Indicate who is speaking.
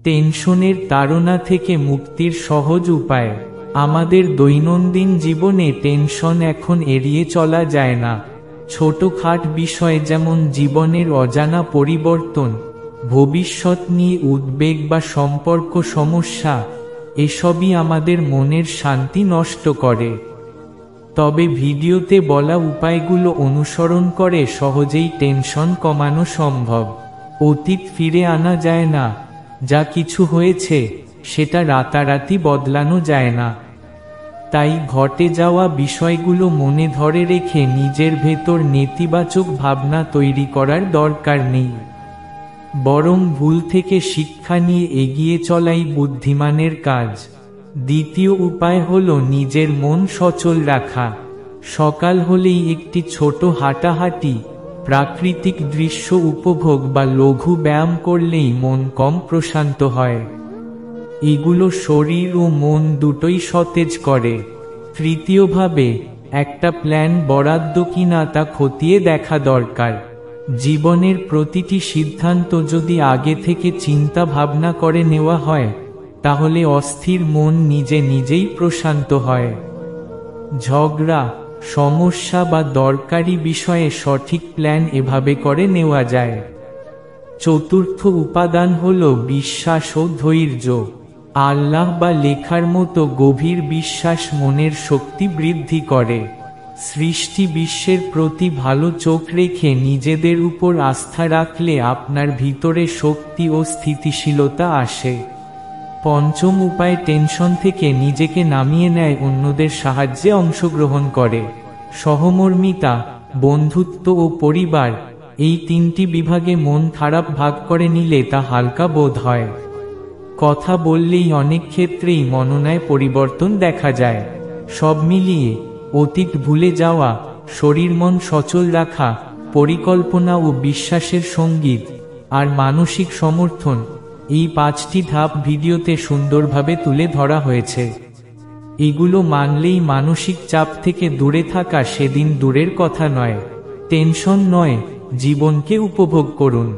Speaker 1: টেনশনের তাড়না থেকে মুক্তির সহজ উপায়। আমাদের দৈনন্দিন জীবনে টেনশন এখন এড়িয়ে চলা যায় না। ছোটখাট বিষয় যেমন জীবনের অজানা পরিবর্তন, ভবিষ্যৎ নিয়ে উদ্বেগ বা সম্পর্ক সমস্যা, এসবই আমাদের মনের শান্তি নষ্ট করে। তবে ভিডিওতে বলা উপায়গুলো অনুসরণ করে সহজেই টেনশন কমানো সম্ভব। অতীত ফিরে আনা যায় না, যা কিছু হয়েছে সেটা রাতারাতি বদলানো যায় না। তাই ঘটে যাওয়া বিষয়গুলো মনে ধরে রেখে নিজের ভেতর নেতিবাচক ভাবনা তৈরি করার দরকার নেই। বরং ভুল থেকে শিক্ষা নিয়ে এগিয়ে চলাই বুদ্ধিমানের কাজ। দ্বিতীয় উপায় হলো নিজের মন সচল রাখা। সকাল হলেই একটি ছোট হাঁটাহাঁটি, প্রাকৃতিক দৃশ্য উপভোগ বা লঘু ব্যায়াম করলেই মন কম প্রশান্ত হয়। এগুলো শরীর ও মন দুটোই সতেজ করে। তৃতীয়ভাবে, একটা প্ল্যান বরাদ্দ কিনা তা খতিয়ে দেখা দরকার। জীবনের প্রতিটি সিদ্ধান্ত যদি আগে থেকে চিন্তা ভাবনা করে নেওয়া হয়, তাহলে অস্থির মন নিজে নিজেই প্রশান্ত হয়। ঝগড়া, সমস্যা বা দরকারি বিষয়ে সঠিক প্ল্যান এভাবে করে নেওয়া যায়। চতুর্থ উপাদান হলো বিশ্বাস ও ধৈর্য। আল্লাহ বা লেখার মতো গভীর বিশ্বাস মনের শক্তি বৃদ্ধি করে। সৃষ্টি বিশ্বের প্রতি ভালো চোখ রেখে নিজেদের উপর আস্থা রাখলে আপনার ভিতরে শক্তি ও স্থিতিশীলতা আসে। পঞ্চম উপায়, টেনশন থেকে নিজেকে নামিয়ে নেয় অন্যদের সাহায্যে অংশগ্রহণ করে। সহমর্মিতা, বন্ধুত্ব ও পরিবার, এই তিনটি বিভাগে মন খারাপ ভাগ করে নিলে তা হালকা বোধ হয়। কথা বললেই অনেক ক্ষেত্রেই মননায় পরিবর্তন দেখা যায়। সব মিলিয়ে অতীত ভুলে যাওয়া, শরীর মন সচল রাখা, পরিকল্পনা ও বিশ্বাসের সঙ্গীত, আর মানসিক সমর্থন, এই 5টি ধাপ ভিডিওতে সুন্দরভাবে তুলে ধরা হয়েছে। এগুলো মানলেই মানসিক চাপ থেকে দূরে থাকা সেদিন দূরের কথা নয়। টেনশন নয়, জীবনকে উপভোগ করুন।